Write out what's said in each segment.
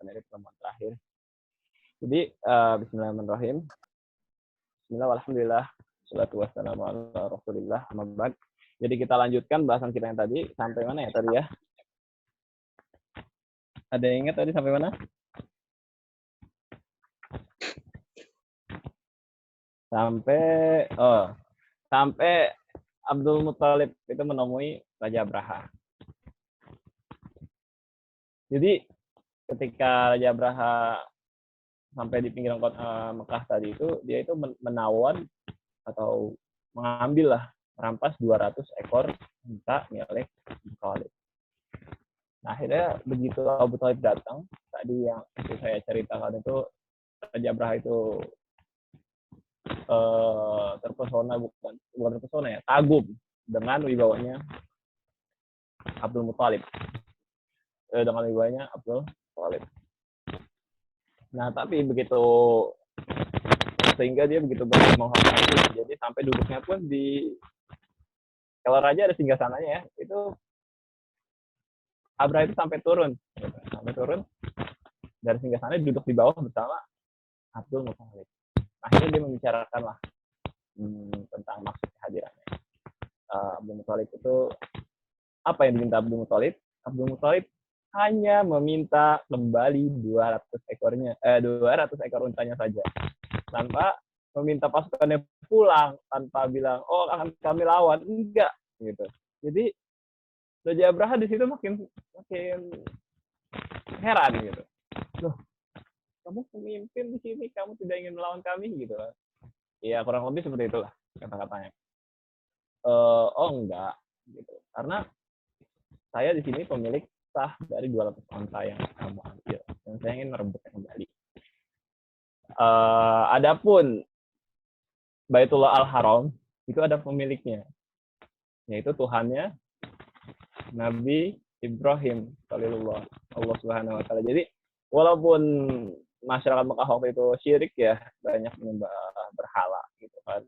dari pertemuan terakhir. Jadi bismillahirrahmanirrahim. Bismillah, alhamdulillah, salatu wassalamu ala rasulillah, amma ba'd. Jadi kita lanjutkan bahasan kita yang tadi. Sampai mana ya tadi ya? Ada yang ingat tadi sampai mana? Sampai Abdul Muthalib itu menemui Raja Abraha. Jadi ketika Raja Abraha sampai di pinggiran kota Mekah tadi itu, dia itu menawan atau mengambil lah, merampas 200 ekor unta milik Abu Thalib. Nah, akhirnya begitu Abu Thalib datang, tadi yang saya ceritakan itu, Raja Abraha itu terpesona, bukan terpesona ya, kagum dengan wibawanya Abdul Muthalib. Nah, tapi begitu sehingga dia begitu menghormati, jadi sampai duduknya pun kalau raja ada singgasananya ya, itu Abraha itu sampai turun dari singgasananya, duduk di bawah bersama Abdul Muthalib. Akhirnya dia membicarakan lah tentang maksud kehadirannya. Abdul Muthalib itu, apa yang diminta Abdul Muthalib? Abdul Muthalib hanya meminta kembali 200 ekor untanya saja, tanpa meminta pasukannya pulang, tanpa bilang, oh akan kami lawan, enggak gitu. Jadi Raja Abraha di situ makin heran gitu. Loh, kamu pemimpin di sini, kamu tidak ingin melawan kami gitu. Ya kurang lebih seperti itulah kata-katanya. Oh enggak gitu. Karena saya di sini pemilik sah dari 200 onta yang kamu ambil, dan saya ingin merebutnya kembali. Adapun Baitullah Al-Haram itu ada pemiliknya, yaitu Tuhannya Nabi Ibrahim Khalilullah, Allah Subhanahu wa taala. Jadi walaupun masyarakat Mekah waktu itu syirik ya, banyak menyembah berhala gitu kan.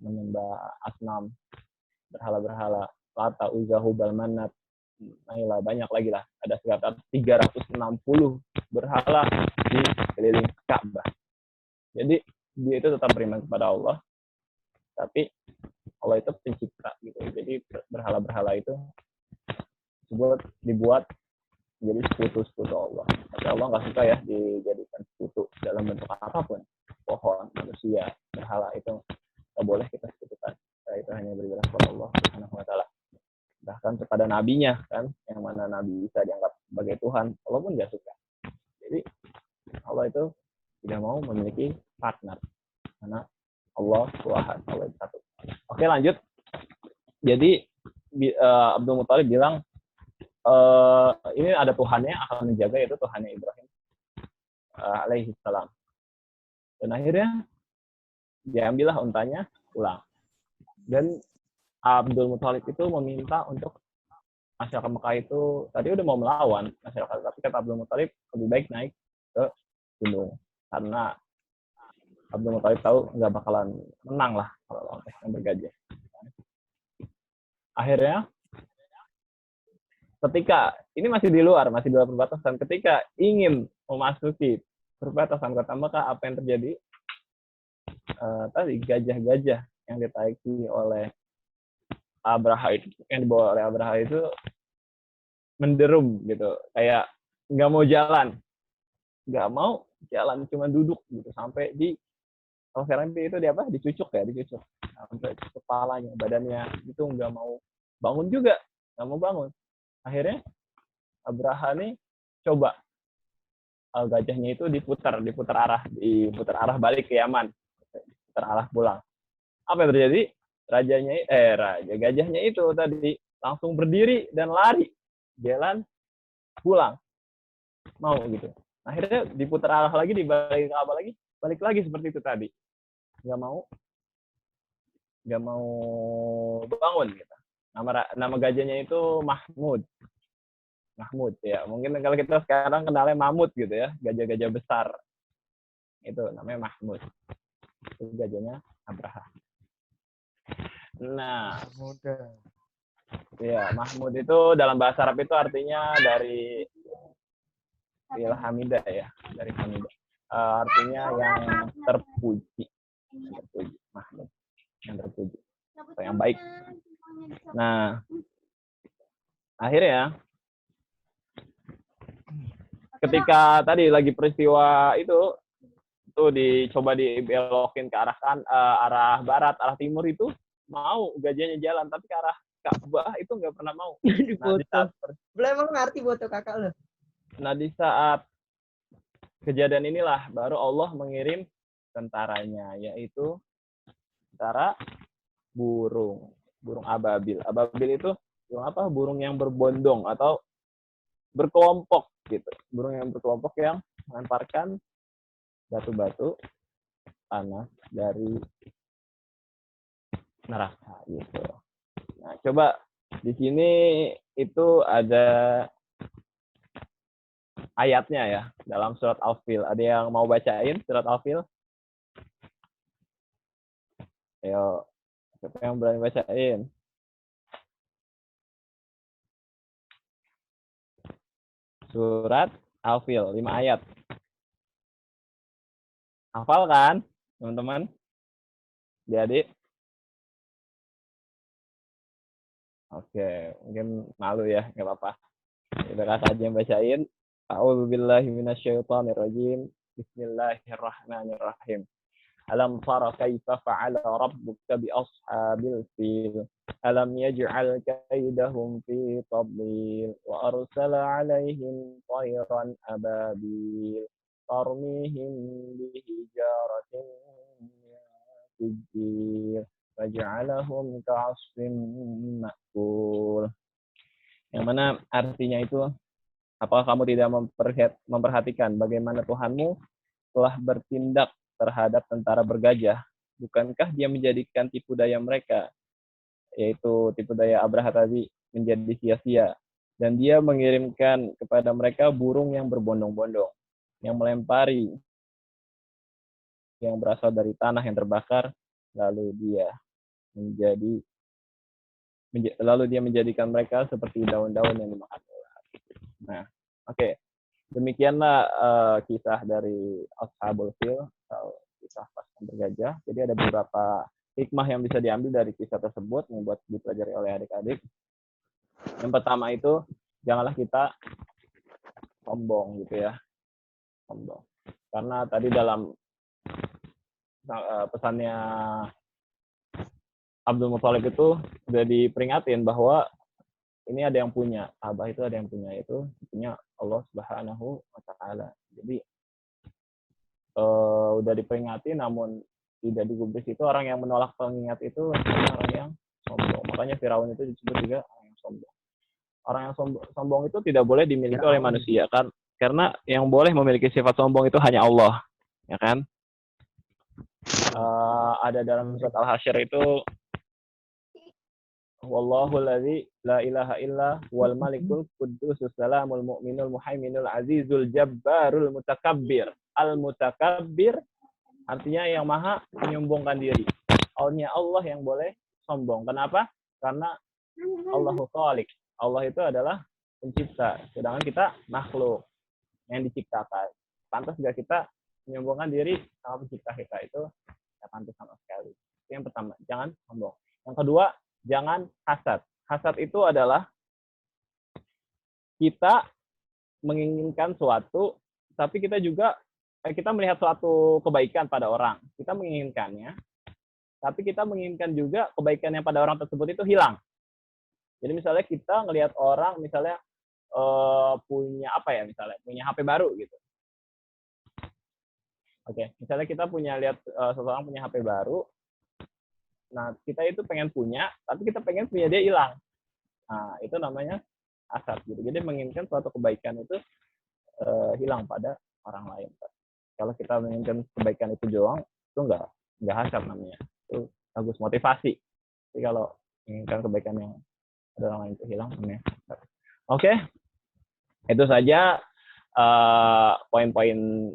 Menyembah asnam, berhala-berhala, Lata, Uzza, Hubal, Manat, Naila, banyak lagi lah. Ada sekitar 360 berhala di keliling Ka'bah. Jadi dia itu tetap beriman kepada Allah, tapi Allah itu pencipta gitu. Jadi berhala-berhala itu dibuat jadi sekutu Allah. Tapi Allah nggak suka ya dijadikan sekutu dalam bentuk apapun. Pohon, manusia, berhala itu nggak boleh kita sekutukan. Itu hanya beribadah kepada Allah Subhanahu wa taala. Bahkan kepada nabinya kan, yang mana nabi bisa dianggap sebagai Tuhan, Allah pun nggak suka. Jadi Allah itu tidak mau memiliki partner, karena Allah Tuhan, Allah itu satu. Oke, lanjut. Jadi Abdul Muthalib bilang, ini ada Tuhannya akan menjaga, yaitu Tuhannya Ibrahim alaihi salam. Dan akhirnya diambillah untanya pulang. Dan Abdul Muthalib itu meminta untuk masyarakat Mekah itu tadi udah mau melawan masyarakat, tapi kata Abdul Muthalib lebih baik naik ke gunung, karena Abdul Muthalib tahu nggak bakalan menang lah kalau lawan yang bergajah. Akhirnya ketika ini masih di luar perbatasan, ketika ingin memasuki perbatasan kota Mekah, apa yang terjadi? Tadi gajah-gajah yang ditaiki oleh Abraha itu, yang dibawa oleh Abraha itu menderum gitu, kayak nggak mau jalan, cuma duduk gitu sampai di, kalau sekarang itu dia apa, dicucuk sampai kepalanya, badannya itu nggak mau bangun juga, nggak mau bangun. Akhirnya Abraha nih coba gajahnya itu diputar arah balik ke Yaman, diputar arah pulang. Apa yang terjadi? Gajahnya itu tadi langsung berdiri dan lari jalan pulang, mau gitu. Akhirnya diputar arah lagi, dibalik ke Ka'bah lagi, balik lagi seperti itu tadi, nggak mau bangun gitu. Nama gajahnya itu Mahmud ya, mungkin kalau kita sekarang kenalnya mamut gitu ya, gajah-gajah besar itu namanya Mahmud. Itu gajahnya Abraha. Nah, ya, Mahmud itu dalam bahasa Arab itu artinya dari fil hamidah ya, dari hamidah. Artinya yang terpuji. Yang terpuji. Mahmud. Yang terpuji. Atau yang baik. Nah, akhirnya ketika tadi lagi peristiwa itu dicoba dibelokin ke arah barat, arah timur itu mau gajahnya jalan, tapi ke arah Ka'bah itu nggak pernah mau. Emang ngerti foto kakak lo? Nah, di saat kejadian inilah baru Allah mengirim tentaranya, yaitu tentara burung ababil. Ababil itu burung apa? Burung yang berbondong atau berkelompok gitu. Burung yang berkelompok yang melemparkan batu-batu panas dari neraka gitu. Nah, coba di sini itu ada ayatnya ya dalam surat Al-Fil. Ada yang mau bacain surat Al-Fil? Ayo, siapa yang berani bacain? Surat Al-Fil, 5 ayat. Hafal kan, teman-teman? Adik-adik? Oke, mungkin malu ya, nggak apa-apa. Kita kasih aja yang bacain. A'udzubillahi minasyaitonirrajim. Bismillahirrahmanirrahim. Alam tara kaifa fa'ala rabbuka bi ashabil fil. Alam yaj'al kaidahum fi tadlil wa arsala 'alaihim tayran ababil tarmihim bi hijaratin min sijil faj'alahum ka'asfin ma'kul. Yang mana artinya itu, apakah kamu tidak memperhatikan bagaimana Tuhanmu telah bertindak terhadap tentara bergajah? Bukankah dia menjadikan tipu daya mereka, yaitu tipu daya Abraha tadi, menjadi sia-sia? Dan dia mengirimkan kepada mereka burung yang berbondong-bondong, yang melempari, yang berasal dari tanah yang terbakar, lalu dia menjadikan mereka seperti daun-daun yang dimakan ular. Nah, oke. Demikianlah kisah dari Ashabul Fil, atau kisah pasukan bergajah. Jadi ada beberapa hikmah yang bisa diambil dari kisah tersebut, yang buat dipelajari oleh adik-adik. Yang pertama itu, janganlah kita sombong gitu ya. Sombong. Karena tadi dalam pesannya Abdul Muthalib itu sudah diperingatin bahwa ini ada yang punya, Abah itu ada yang punya, itu punya Allah Subhanahu wa Ta'ala. Jadi udah diperingati namun tidak digubris, itu orang yang menolak pengingat itu orang yang sombong. Makanya Firaun itu disebut juga orang yang sombong. Orang yang sombong itu tidak boleh dimiliki oleh manusia kan, karena yang boleh memiliki sifat sombong itu hanya Allah, ya kan? Ada dalam surat Al-Hasyr itu, Wallahu alladzi la ilaha illa wal malikul quddus salamul mu'minul muhaiminul azizul jabbarul mutakabbir. Al-mutakabbir artinya yang maha menyombongkan diri. Hanya Allah yang boleh sombong. Kenapa? Karena Allahu Khaliq. Allah itu adalah pencipta, sedangkan kita makhluk yang diciptakan. Pantas nggak kita menyombongkan diri sama pencipta kita? Itu tidak pantas sama sekali. Itu yang pertama, jangan sombong. Yang kedua, jangan hasad. Hasad itu adalah kita menginginkan suatu, tapi kita melihat suatu kebaikan pada orang. Kita menginginkannya, tapi kita menginginkan juga kebaikan yang pada orang tersebut itu hilang. Jadi misalnya kita ngelihat orang, misalnya punya punya HP baru gitu. Oke, misalnya kita lihat seseorang punya HP baru. Nah, kita itu pengen punya, tapi kita pengen punya dia hilang. Nah, itu namanya hasad gitu. Jadi menginginkan suatu kebaikan itu hilang pada orang lain. Kalau kita menginginkan kebaikan itu doang, itu nggak hasad namanya. Itu bagus motivasi. Jadi kalau menginginkan kebaikan yang ada orang lain itu hilang namanya hasad. Oke. Itu saja poin-poin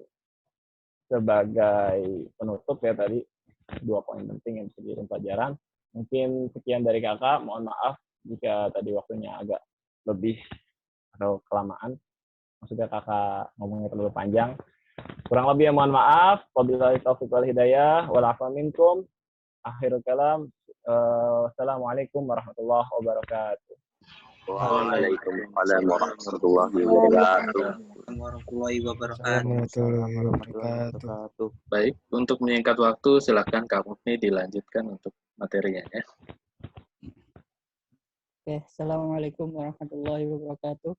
sebagai penutup ya tadi. 2 poin penting yang bisa dijadikan pelajaran. Mungkin sekian dari kakak. Mohon maaf jika tadi waktunya agak lebih atau kelamaan. maksudnya kakak ngomongnya terlalu panjang. Kurang lebih mohon maaf. Wabillahi taufiq wal hidayah. Wal afa minkum. Akhirul kalam. Wassalamualaikum warahmatullahi wabarakatuh. Waalaikumsalam warahmatullahi wabarakatuh. Warahmatullahi Warahmatullahi wabarakatuh. Baik, untuk menyingkat waktu, silakan Kak Mufni dilanjutkan untuk materinya ya. Oke, assalamualaikum warahmatullahi wabarakatuh.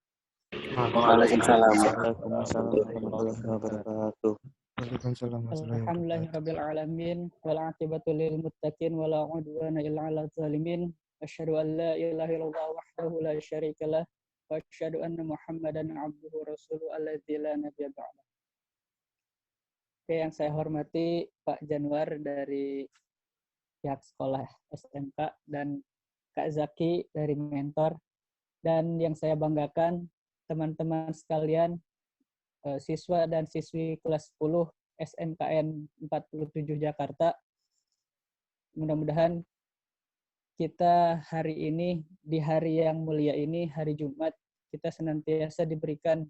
Waalaikumsalam warahmatullahi wabarakatuh. Waalaikumsalam warahmatullahi Alhamdulillahirabbil alamin wal aqibatu lil muttaqin wala udwana illa 'alal zalimin. Asyhadu an la ilaha illallah wahdahu la syarikalah wa asyhadu anna Muhammadan 'abduhu rasuluhu alladzi la nabiyya ba'da. Oke, yang saya hormati Pak Januar dari pihak sekolah SMK dan Kak Zaki dari mentor, dan yang saya banggakan teman-teman sekalian, siswa dan siswi kelas 10 SMKN 47 Jakarta. Mudah-mudahan kita hari ini, di hari yang mulia ini, hari Jumat, kita senantiasa diberikan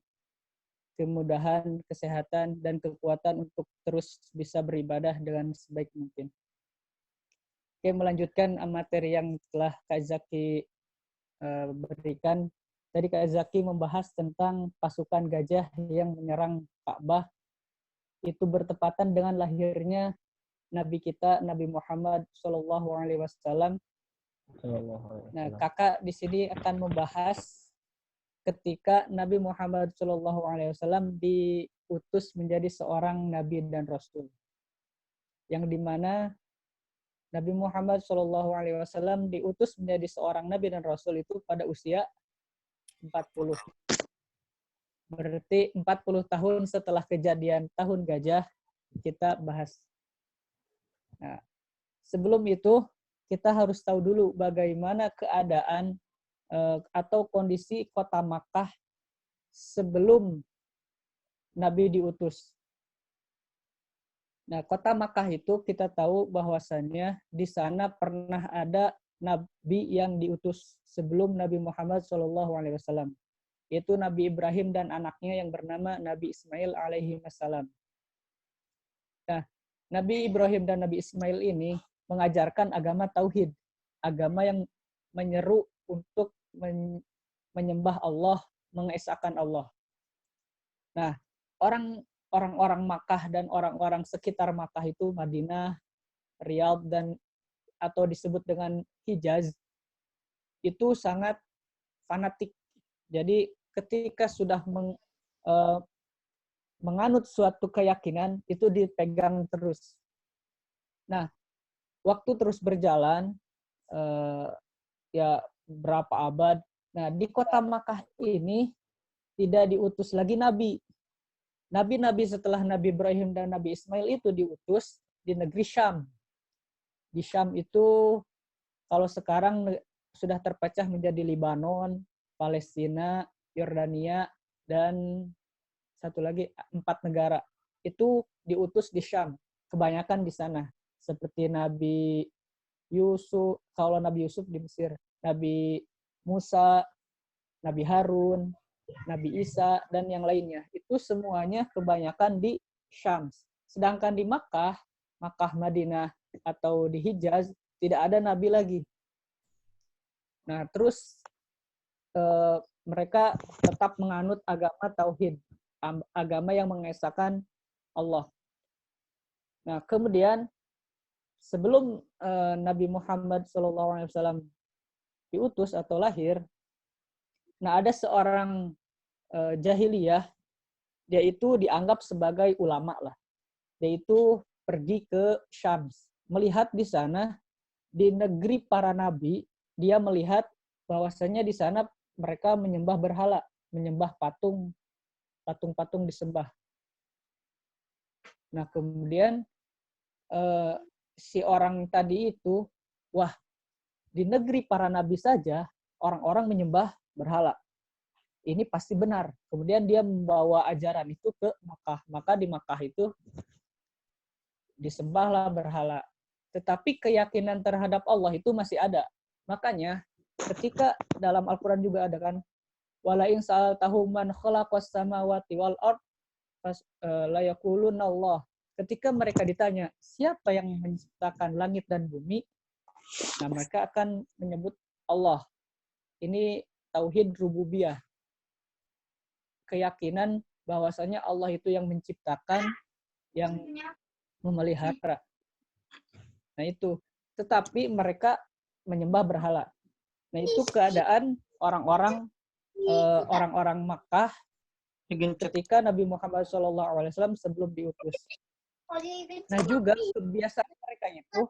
kemudahan, kesehatan, dan kekuatan untuk terus bisa beribadah dengan sebaik mungkin. Oke, melanjutkan materi yang telah Kak Zaki berikan. Tadi Kak Zaki membahas tentang pasukan gajah yang menyerang Ka'bah. Itu bertepatan dengan lahirnya Nabi kita, Nabi Muhammad SAW. Nah, kakak di sini akan membahas ketika Nabi Muhammad SAW diutus menjadi seorang Nabi dan Rasul. Yang dimana Nabi Muhammad SAW diutus menjadi seorang Nabi dan Rasul itu pada usia 40. Berarti 40 tahun setelah kejadian tahun gajah kita bahas. Nah, sebelum itu kita harus tahu dulu bagaimana keadaan atau kondisi kota Makkah sebelum Nabi diutus. Nah, kota Makkah itu kita tahu bahwasannya di sana pernah ada Nabi yang diutus sebelum Nabi Muhammad SAW. Yaitu Nabi Ibrahim dan anaknya yang bernama Nabi Ismail alaihi wassalam. Nah, Nabi Ibrahim dan Nabi Ismail ini mengajarkan agama tauhid, agama yang menyeru untuk menyembah Allah, mengesahkan Allah. Nah, orang-orang Makkah dan orang-orang sekitar Makkah itu Madinah, Riyadh dan atau disebut dengan Hijaz itu sangat fanatik. Jadi ketika sudah menganut suatu keyakinan itu dipegang terus. Nah, waktu terus berjalan ya berapa abad. Nah, di kota Makkah ini tidak diutus lagi nabi. Nabi-nabi setelah Nabi Ibrahim dan Nabi Ismail itu diutus di negeri Syam. Di Syam itu kalau sekarang sudah terpecah menjadi Lebanon, Palestina, Yordania, dan satu lagi 4 negara. Itu diutus di Syam. Kebanyakan di sana. Seperti Nabi Yusuf, kalau Nabi Yusuf di Mesir, Nabi Musa, Nabi Harun, Nabi Isa, dan yang lainnya. Itu semuanya kebanyakan di Syam. Sedangkan di Makkah, Madinah, atau di Hijaz, tidak ada Nabi lagi. Nah, terus mereka tetap menganut agama tauhid, agama yang mengesahkan Allah. Nah, kemudian sebelum Nabi Muhammad SAW diutus atau lahir, nah ada seorang jahiliyah, dia itu dianggap sebagai ulama lah. Dia itu pergi ke Syams, melihat di sana di negeri para nabi, dia melihat bahwasanya di sana mereka menyembah berhala, menyembah patung-patung disembah. Nah, kemudian si orang tadi itu, wah, di negeri para nabi saja orang-orang menyembah berhala. Ini pasti benar. Kemudian dia membawa ajaran itu ke Makkah. Maka di Makkah itu disembahlah berhala. Tetapi keyakinan terhadap Allah itu masih ada. Makanya ketika dalam Al-Quran juga ada kan, Wala in sa'altahum man khalaqas samawati wal ard la yaquluna Allah. Ketika mereka ditanya, siapa yang menciptakan langit dan bumi? Nah, mereka akan menyebut Allah. Ini tauhid rububiyah. Keyakinan bahwasanya Allah itu yang menciptakan, yang memelihara. Nah, itu. Tetapi mereka menyembah berhala. Nah, itu keadaan orang-orang Makkah ketika Nabi Muhammad SAW sebelum diutus. Nah, juga kebiasaan mereka itu,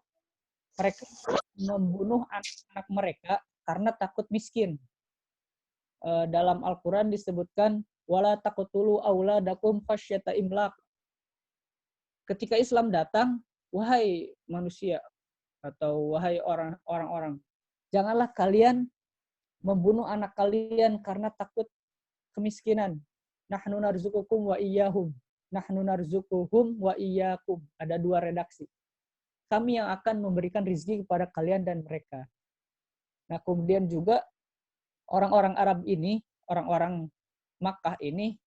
mereka membunuh anak-anak mereka karena takut miskin. Dalam Al-Quran disebutkan, wala taqtulu auladakum khasyata imlaq. Ketika Islam datang, wahai manusia atau wahai orang-orang, janganlah kalian membunuh anak kalian karena takut kemiskinan. Nahnu narzuqukum wa iyyahum. Nahnu narzuquhum wa iyyakum. Ada 2 redaksi. Kami yang akan memberikan rizki kepada kalian dan mereka. Nah, kemudian juga orang-orang Arab ini, orang-orang Makkah ini,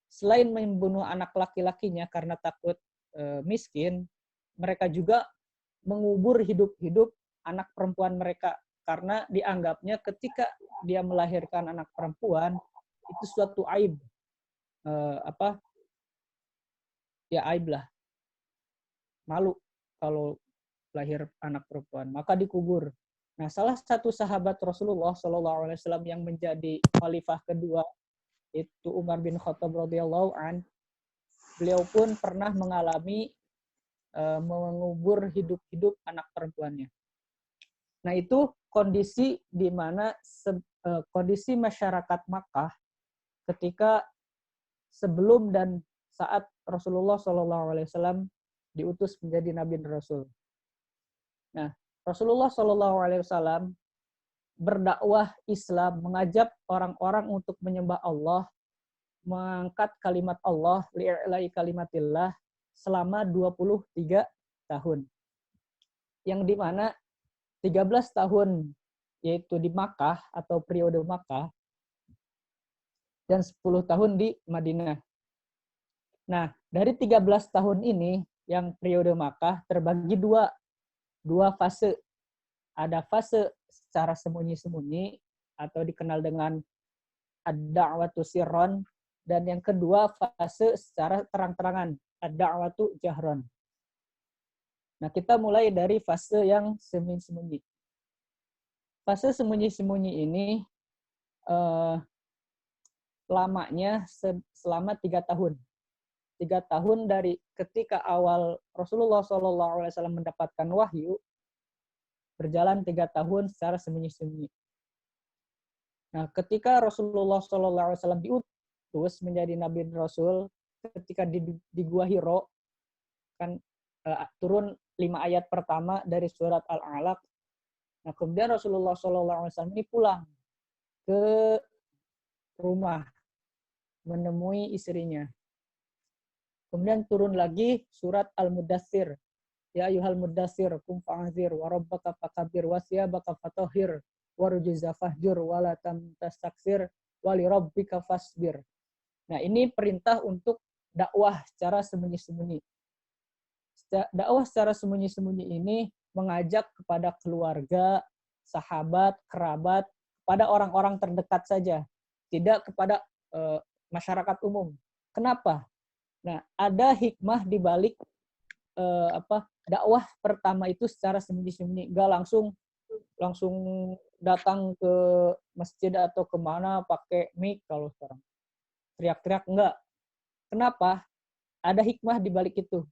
selain membunuh anak laki-lakinya karena takut miskin, mereka juga mengubur hidup-hidup anak perempuan mereka karena dianggapnya ketika dia melahirkan anak perempuan itu suatu aib. Aib lah. Malu kalau lahir anak perempuan, maka dikubur. Nah, salah satu sahabat Rasulullah SAW yang menjadi khalifah kedua itu Umar bin Khattab radhiyallahu an. Beliau pun pernah mengalami mengubur hidup-hidup anak perempuannya. Nah, itu kondisi di mana kondisi masyarakat Makkah ketika sebelum dan saat Rasulullah SAW diutus menjadi Nabi dan Rasul. Nah, Rasulullah SAW berdakwah Islam, mengajak orang-orang untuk menyembah Allah, mengangkat kalimat Allah, li'i'la'i kalimatillah, selama 23 tahun. Yang dimana 13 tahun yaitu di Makkah atau periode Makkah, dan 10 tahun di Madinah. Nah, dari 13 tahun ini, yang periode Makkah terbagi dua fase. Ada fase secara sembunyi-sembunyi atau dikenal dengan ad-da'watu sirron, dan yang kedua fase secara terang-terangan, ad-da'watu jahron. Nah, kita mulai dari fase yang sembunyi-sembunyi. Fase sembunyi-sembunyi ini lamanya selama 3 tahun. 3 tahun dari ketika awal Rasulullah SAW mendapatkan wahyu, berjalan 3 tahun secara sembunyi-sembunyi. Nah, ketika Rasulullah SAW diutus menjadi Nabi dan Rasul, ketika di Gua Hiro, kan turun 5 ayat pertama dari surat Al-Alaq. Nah, kemudian Rasulullah SAW ini pulang ke rumah, menemui istrinya. Kemudian turun lagi surat Al-Mudaththir. Ya ayyuhal mudaththir qum fa'anzir wa rabbaka fakabbir wa siyabaka fatahhir wa rujza fahjur wa la tamtastaksir wa li rabbika fasbir. Nah, ini perintah untuk dakwah secara sembunyi-sembunyi. Dakwah secara sembunyi-sembunyi ini mengajak kepada keluarga, sahabat, kerabat, kepada orang-orang terdekat saja, tidak kepada masyarakat umum. Kenapa? Nah, ada hikmah di balik dakwah pertama itu secara sembunyi-sembunyi, nggak langsung datang ke masjid atau kemana pakai mic kalau sekarang teriak-teriak, enggak. Kenapa? Ada hikmah di balik itu.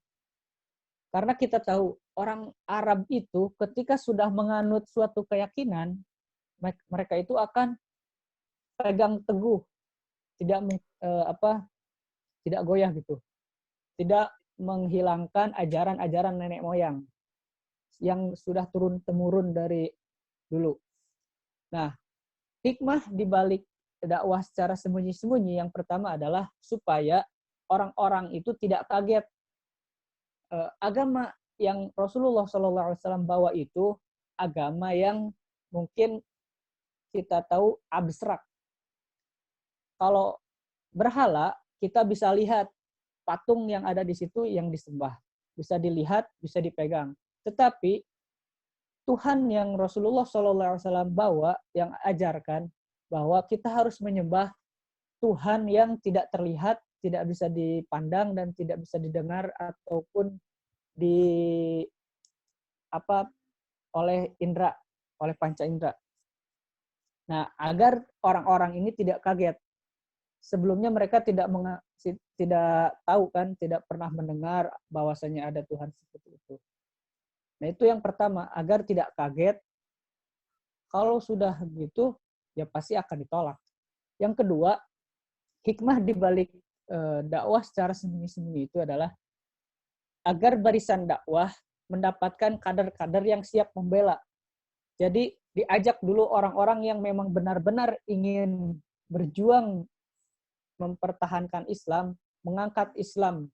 Karena kita tahu orang Arab itu ketika sudah menganut suatu keyakinan, mereka itu akan pegang teguh, tidak goyah gitu, tidak menghilangkan ajaran-ajaran nenek moyang yang sudah turun-temurun dari dulu. Nah, hikmah di balik dakwah secara sembunyi-sembunyi yang pertama adalah supaya orang-orang itu tidak kaget. Agama yang Rasulullah SAW bawa itu agama yang mungkin kita tahu abstrak. kalau berhala, kita bisa lihat patung yang ada di situ yang disembah. Bisa dilihat, bisa dipegang. Tetapi Tuhan yang Rasulullah SAW bawa, yang ajarkan, bahwa kita harus menyembah Tuhan yang tidak terlihat, tidak bisa dipandang, dan tidak bisa didengar, ataupun oleh indera, oleh panca indera. Nah, agar orang-orang ini tidak kaget. Sebelumnya mereka tidak tahu kan, tidak pernah mendengar bahwasanya ada Tuhan seperti itu. Nah, itu yang pertama, agar tidak kaget. Kalau sudah gitu, ya pasti akan ditolak. Yang kedua, hikmah di balik dakwah secara sembunyi-sembunyi itu adalah agar barisan dakwah mendapatkan kader-kader yang siap membela. Jadi diajak dulu orang-orang yang memang benar-benar ingin berjuang mempertahankan Islam, mengangkat Islam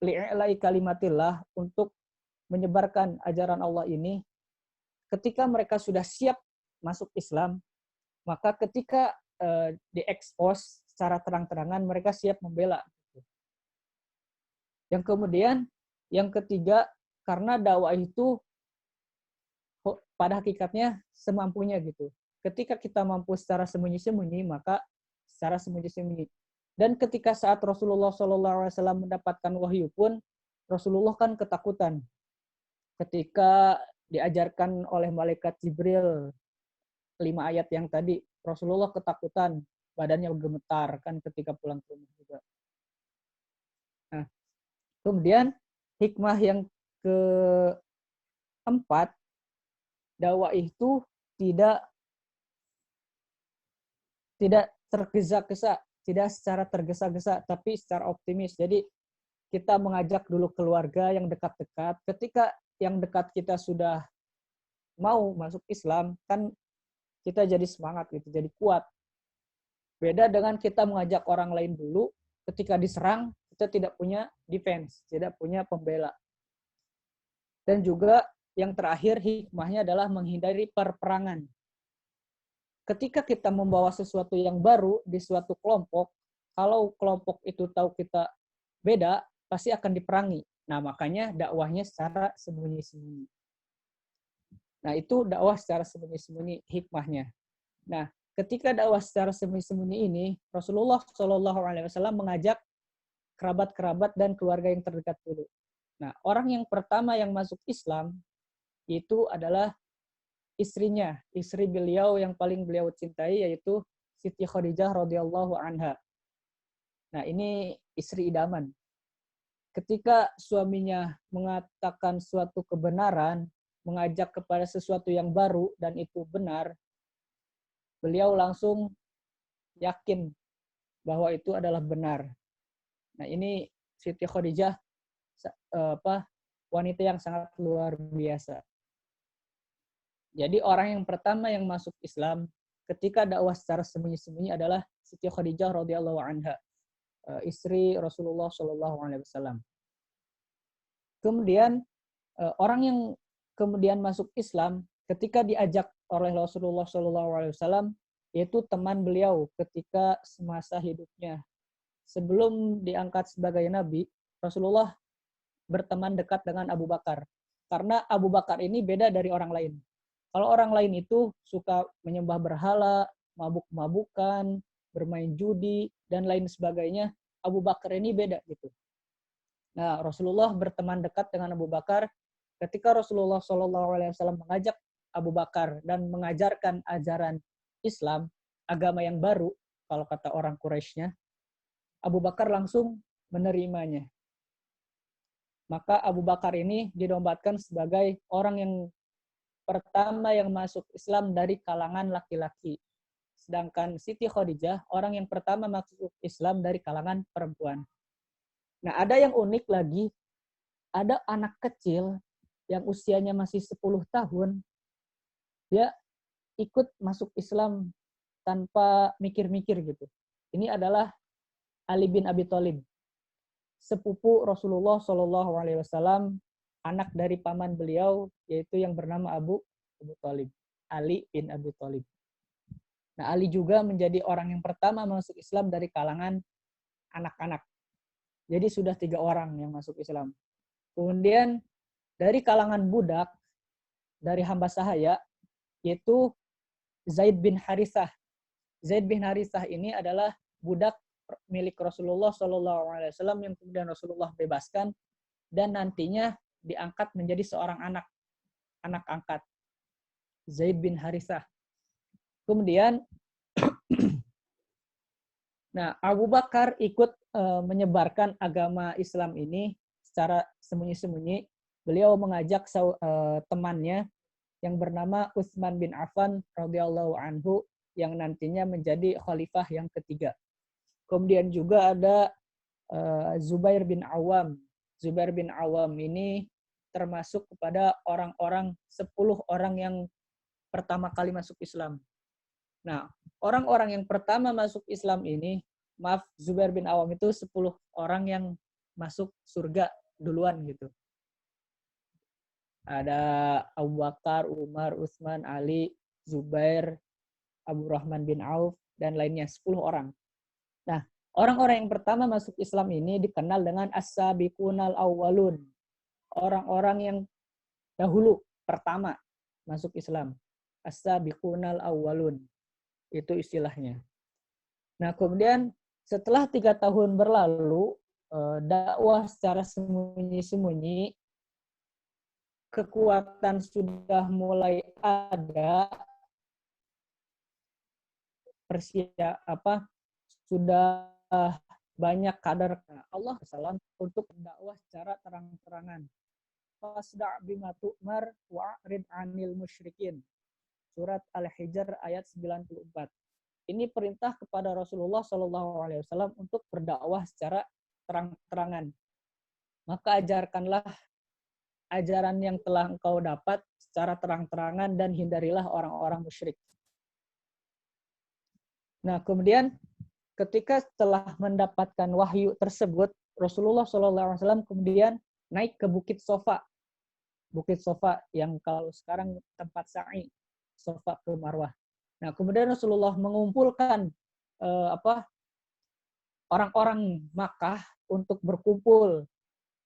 li'ilai kalimatillah, untuk menyebarkan ajaran Allah ini. Ketika mereka sudah siap masuk Islam, maka ketika diekspos secara terang-terangan, mereka siap membela. Yang kemudian, yang ketiga, karena dakwah itu pada hakikatnya semampunya gitu. Ketika kita mampu secara sembunyi-sembunyi, maka secara sembunyi-sembunyi. Dan ketika saat Rasulullah SAW mendapatkan wahyu pun, Rasulullah kan ketakutan. Ketika diajarkan oleh malaikat Jibril 5 ayat yang tadi, Rasulullah ketakutan, badannya gemetar kan ketika pulang ke rumah juga. Nah, kemudian hikmah yang keempat, dakwah itu tidak tergesa-gesa, tidak secara tergesa-gesa, tapi secara optimis. Jadi kita mengajak dulu keluarga yang dekat-dekat. Ketika yang dekat kita sudah mau masuk Islam, kan kita jadi semangat gitu, jadi kuat. Beda dengan kita mengajak orang lain dulu, ketika diserang, kita tidak punya defense, tidak punya pembela. Dan juga yang terakhir, hikmahnya adalah menghindari perperangan. Ketika kita membawa sesuatu yang baru di suatu kelompok, kalau kelompok itu tahu kita beda, pasti akan diperangi. Nah, makanya dakwahnya secara sembunyi-sembunyi. Nah, itu dakwah secara sembunyi-sembunyi hikmahnya. Nah, ketika dakwah secara sembunyi-sembunyi ini, Rasulullah SAW mengajak kerabat-kerabat dan keluarga yang terdekat dulu. Nah, orang yang pertama yang masuk Islam itu adalah istrinya, istri beliau yang paling beliau cintai, yaitu Siti Khadijah radhiyallahu anha. Nah, ini istri idaman. Ketika suaminya mengatakan suatu kebenaran, mengajak kepada sesuatu yang baru dan itu benar, beliau langsung yakin bahwa itu adalah benar. Nah, ini Siti Khadijah wanita yang sangat luar biasa. Jadi orang yang pertama yang masuk Islam ketika dakwah secara sembunyi-sembunyi adalah Siti Khadijah radhiyallahu anha, istri Rasulullah SAW. Kemudian orang yang kemudian masuk Islam ketika diajak oleh Rasulullah SAW, yaitu teman beliau ketika semasa hidupnya. Sebelum diangkat sebagai nabi, Rasulullah berteman dekat dengan Abu Bakar. Karena Abu Bakar ini beda dari orang lain. Kalau orang lain itu suka menyembah berhala, mabuk-mabukan, bermain judi, dan lain sebagainya, Abu Bakar ini beda gitu. Nah, Rasulullah berteman dekat dengan Abu Bakar. Ketika Rasulullah SAW mengajak Abu Bakar dan mengajarkan ajaran Islam, agama yang baru, kalau kata orang Quraisynya, Abu Bakar langsung menerimanya. Maka Abu Bakar ini dinobatkan sebagai orang yang pertama yang masuk Islam dari kalangan laki-laki. Sedangkan Siti Khadijah, orang yang pertama masuk Islam dari kalangan perempuan. Nah, ada yang unik lagi, ada anak kecil yang usianya masih 10 tahun, dia ikut masuk Islam tanpa mikir-mikir gitu. Ini adalah Ali bin Abi Thalib, sepupu Rasulullah SAW, anak dari paman beliau, yaitu yang bernama Abu Thalib, Ali bin Abi Thalib. Nah, Ali juga menjadi orang yang pertama masuk Islam dari kalangan anak-anak. Jadi sudah 3 orang yang masuk Islam. Kemudian dari kalangan budak, dari hamba sahaya, yaitu Zaid bin Harithah. Zaid bin Harithah ini adalah budak milik Rasulullah SAW yang kemudian Rasulullah bebaskan dan nantinya diangkat menjadi seorang anak angkat. Zaid bin Harithah. Kemudian nah, Abu Bakar ikut menyebarkan agama Islam ini secara sembunyi-sembunyi. Beliau mengajak temannya yang bernama Utsman bin Affan radhiyallahu anhu yang nantinya menjadi khalifah yang ketiga. Kemudian juga ada Zubair bin Awam. Zubair bin Awam ini termasuk kepada orang-orang 10 orang yang pertama kali masuk Islam. Nah, orang-orang yang pertama masuk Islam ini, Zubair bin Awam itu 10 orang yang masuk surga duluan gitu. Ada Abu Bakar, Umar, Utsman, Ali, Zubair, Abdurrahman bin Auf, dan lainnya 10 orang. Nah, orang-orang yang pertama masuk Islam ini dikenal dengan as-sabiqunal awwalun. Orang-orang yang dahulu pertama masuk Islam. As-sabiqunal awwalun. Itu istilahnya. Nah, kemudian setelah 3 tahun berlalu, dakwah secara sembunyi-sembunyi, kekuatan sudah mulai ada, sudah banyak kadar Allah SAW untuk berdakwah secara terang-terangan. Fasda' bima tu'mar wa'rid 'anil musyrikin. Surat Al-Hijr ayat 94. Ini perintah kepada Rasulullah SAW untuk berdakwah secara terang-terangan. Maka ajarkanlah ajaran yang telah engkau dapat secara terang-terangan dan hindarilah orang-orang musyrik. Nah, kemudian ketika setelah mendapatkan wahyu tersebut, Rasulullah SAW kemudian naik ke Bukit Sofa. Bukit Sofa yang kalau sekarang tempat sa'i, Sofa ke Marwah. Nah, kemudian Rasulullah mengumpulkan orang-orang Makkah untuk berkumpul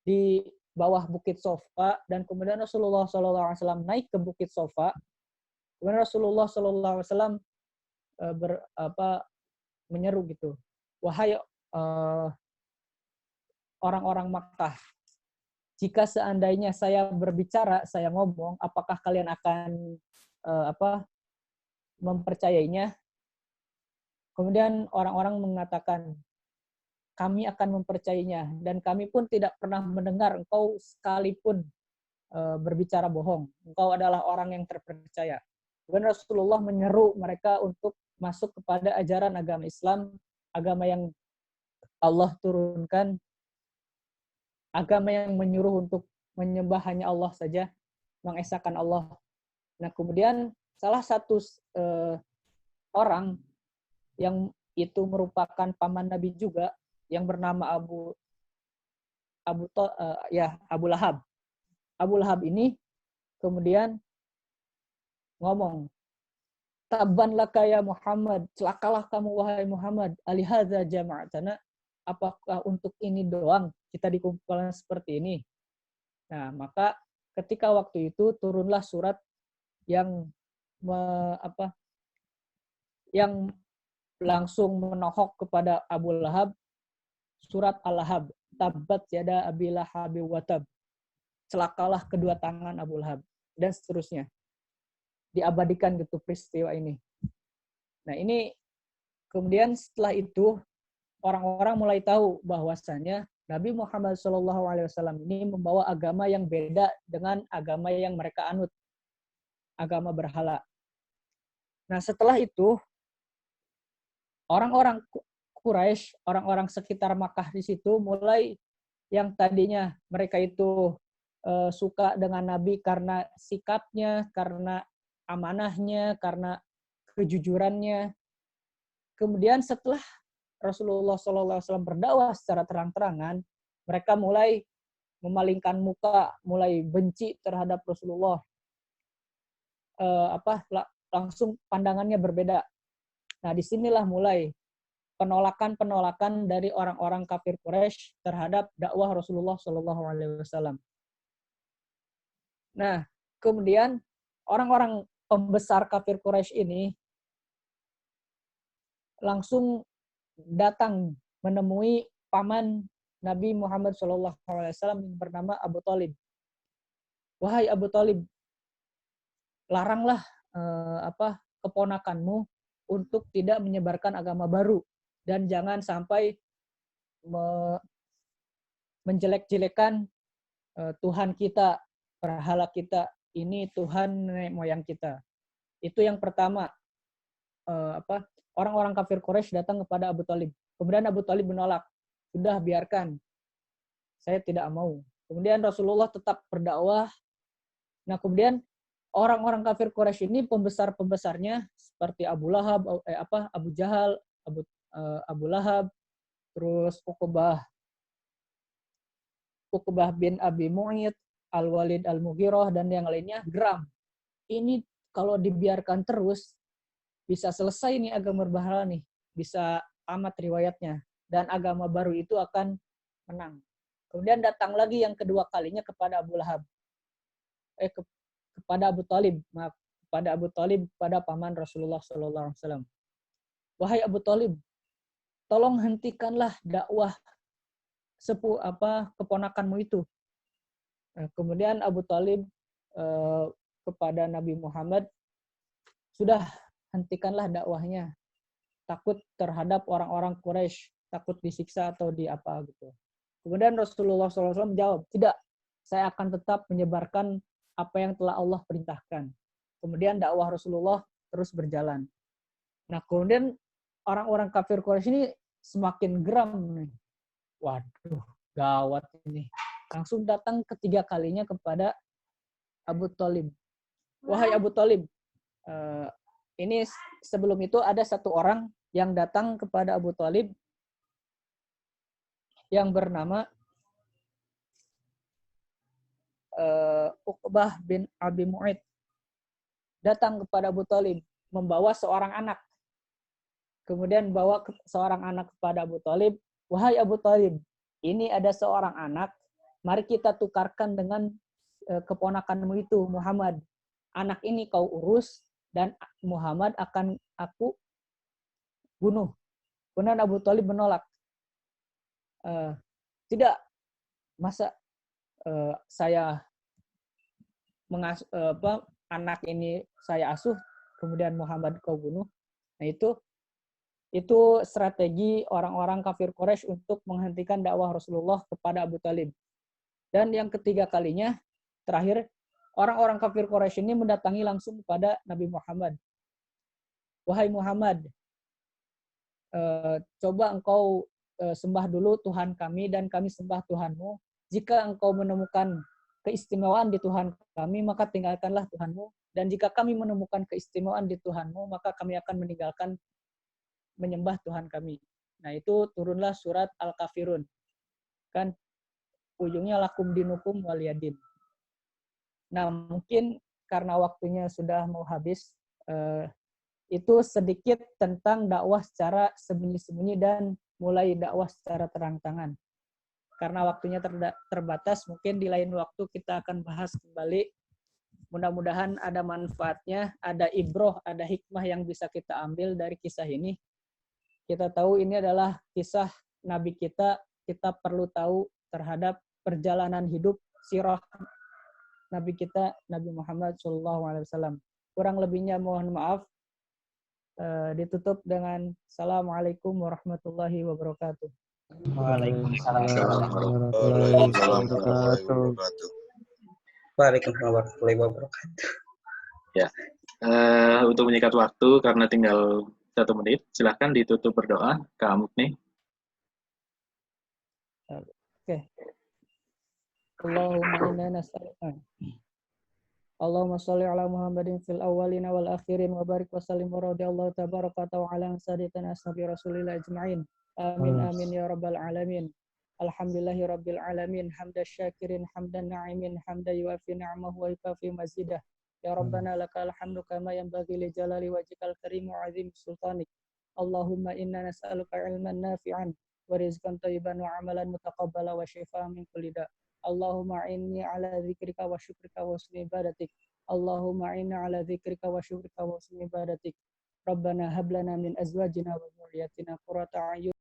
di bawah Bukit Sofa, dan kemudian Rasulullah SAW naik ke Bukit Sofa. Kemudian Rasulullah SAW menyeru gitu, wahai orang-orang Makkah, jika seandainya saya berbicara, saya ngomong, apakah kalian akan mempercayainya? Kemudian orang-orang mengatakan, kami akan mempercayainya, dan kami pun tidak pernah mendengar engkau sekalipun berbicara bohong. Engkau adalah orang yang terpercaya. Kemudian Rasulullah menyeru mereka untuk masuk kepada ajaran agama Islam, agama yang Allah turunkan, agama yang menyuruh untuk menyembah hanya Allah saja, mengesahkan Allah. Nah, kemudian salah satu orang yang itu merupakan paman Nabi juga, yang bernama Abu Lahab. Abu Lahab ini kemudian ngomong, Tabban laka ya Muhammad, celakalah kamu wahai Muhammad, alihadza jama'atana, apakah untuk ini doang kita dikumpulkan seperti ini? Nah, maka ketika waktu itu turunlah surat yang yang langsung menohok kepada Abu Lahab, surat Al-Lahab, tabbat yada abi lahabi watab, celakalah kedua tangan Abu Lahab, dan seterusnya. Diabadikan gitu peristiwa ini. Nah, ini kemudian setelah itu orang-orang mulai tahu bahwasannya Nabi Muhammad SAW ini membawa agama yang beda dengan agama yang mereka anut, agama berhala. Nah, setelah itu orang-orang Quraisy, orang-orang sekitar Makkah di situ mulai yang tadinya mereka itu suka dengan Nabi karena sikapnya, karena amanahnya, karena kejujurannya. Kemudian setelah Rasulullah SAW berdakwah secara terang-terangan, mereka mulai memalingkan muka, mulai benci terhadap Rasulullah. Langsung pandangannya berbeda. Nah, disinilah mulai penolakan-penolakan dari orang-orang kafir Quraisy terhadap dakwah Rasulullah Shallallahu Alaihi Wasallam. Nah, kemudian orang-orang pembesar kafir Quraisy ini langsung datang menemui paman Nabi Muhammad SAW yang bernama Abu Thalib. Wahai Abu Thalib, laranglah keponakanmu untuk tidak menyebarkan agama baru dan jangan sampai menjelek-jelekan Tuhan kita, berhala kita, ini Tuhan nenek moyang kita. Itu yang pertama. Orang-orang kafir Quraisy datang kepada Abu Thalib. Kemudian Abu Thalib menolak. Sudah, biarkan. Saya tidak mau. Kemudian Rasulullah tetap berdakwah. Nah, kemudian orang-orang kafir Quraisy ini pembesar-pembesarnya seperti Abu Lahab, Abu Jahal, Abu Lahab, terus Uqbah bin Abi Mu'ayth, Al-Walid Al-Mughirah, dan yang lainnya geram. Ini kalau dibiarkan terus, bisa selesai nih agama berhala nih. Bisa tamat riwayatnya. Dan agama baru itu akan menang. Kemudian datang lagi yang kedua kalinya kepada Abu Lahab. Kepada Abu Thalib. Maaf. Kepada Abu Thalib, pada paman Rasulullah SAW. Wahai Abu Thalib, tolong hentikanlah dakwah keponakanmu itu. Nah, kemudian Abu Thalib kepada Nabi Muhammad, sudah, hentikanlah dakwahnya. Takut terhadap orang-orang Quraisy, takut disiksa atau di apa gitu. Kemudian Rasulullah SAW menjawab, tidak, saya akan tetap menyebarkan apa yang telah Allah perintahkan. Kemudian dakwah Rasulullah terus berjalan. Nah, kemudian orang-orang kafir Quraisy ini semakin geram nih. Waduh, gawat ini. Langsung datang ketiga kalinya kepada Abu Thalib. Wahai Abu Thalib, ini sebelum itu ada satu orang yang datang kepada Abu Thalib yang bernama Uqbah bin Abi Mu'ayth. Datang kepada Abu Thalib membawa seorang anak. Kemudian bawa seorang anak kepada Abu Thalib. Wahai Abu Thalib, ini ada seorang anak. Mari kita tukarkan dengan keponakanmu itu, Muhammad. Anak ini kau urus dan Muhammad akan aku bunuh. Kemudian Abu Thalib menolak. Tidak, masa saya anak ini saya asuh, kemudian Muhammad kau bunuh. Nah, itu strategi orang-orang kafir Quraisy untuk menghentikan dakwah Rasulullah kepada Abu Thalib. Dan yang ketiga kalinya, terakhir, orang-orang kafir Quraisy ini mendatangi langsung kepada Nabi Muhammad. Wahai Muhammad, coba engkau sembah dulu Tuhan kami dan kami sembah Tuhanmu. Jika engkau menemukan keistimewaan di Tuhan kami, maka tinggalkanlah Tuhanmu. Dan jika kami menemukan keistimewaan di Tuhanmu, maka kami akan meninggalkan menyembah Tuhan kami. Nah, itu turunlah surat Al-Kafirun. Kan ujungnya lakum dinukum waliyadin. Nah, mungkin karena waktunya sudah mau habis, itu sedikit tentang dakwah secara sembunyi-sembunyi dan mulai dakwah secara terang-terangan. Karena waktunya terbatas, mungkin di lain waktu kita akan bahas kembali. Mudah-mudahan ada manfaatnya, ada ibroh, ada hikmah yang bisa kita ambil dari kisah ini. Kita tahu ini adalah kisah Nabi kita perlu tahu terhadap perjalanan hidup sirah Nabi kita, Nabi Muhammad SAW. Kurang lebihnya mohon maaf. Ditutup dengan Assalamualaikum warahmatullahi wabarakatuh. Waalaikumsalam warahmatullahi wabarakatuh. Waalaikumsalam warahmatullahi wabarakatuh. Ya, untuk menyingkat waktu karena tinggal 1 menit, silahkan ditutup berdoa. Kak Mukni. Oke. Allahumma inna nas'aluka. Allahumma shalli ala Muhammadin fil awwalina wal akhirin wa barik wa sallim wa radiyallahu tabaraka wa ta'ala an sayyidina ashabi rasulillah ajma'in. Amin amin ya rabbal alamin. Alhamdulillahi rabbil alamin. Hamdan syakirin, hamdan na'imin, hamdan yuafi ni'amahu wa yukafi mazidah. Ya Rabbana lakal hamdu kama yanbaghi li jalali wajhikal karim wa azim sultanik. Allahumma inna nas'aluka ilman nafi'an wa rizqan thayyiban wa amalan mutaqabbala wa shifaa'an min kulli da'. Allahumma inni ala dzikrika wa syukrika wa husni ibadatik. Allahumma inni ala dzikrika wa syukrika wa husni ibadatik. Rabbana hab lana min azwajina wa dzurriyyatina qurrata a'yun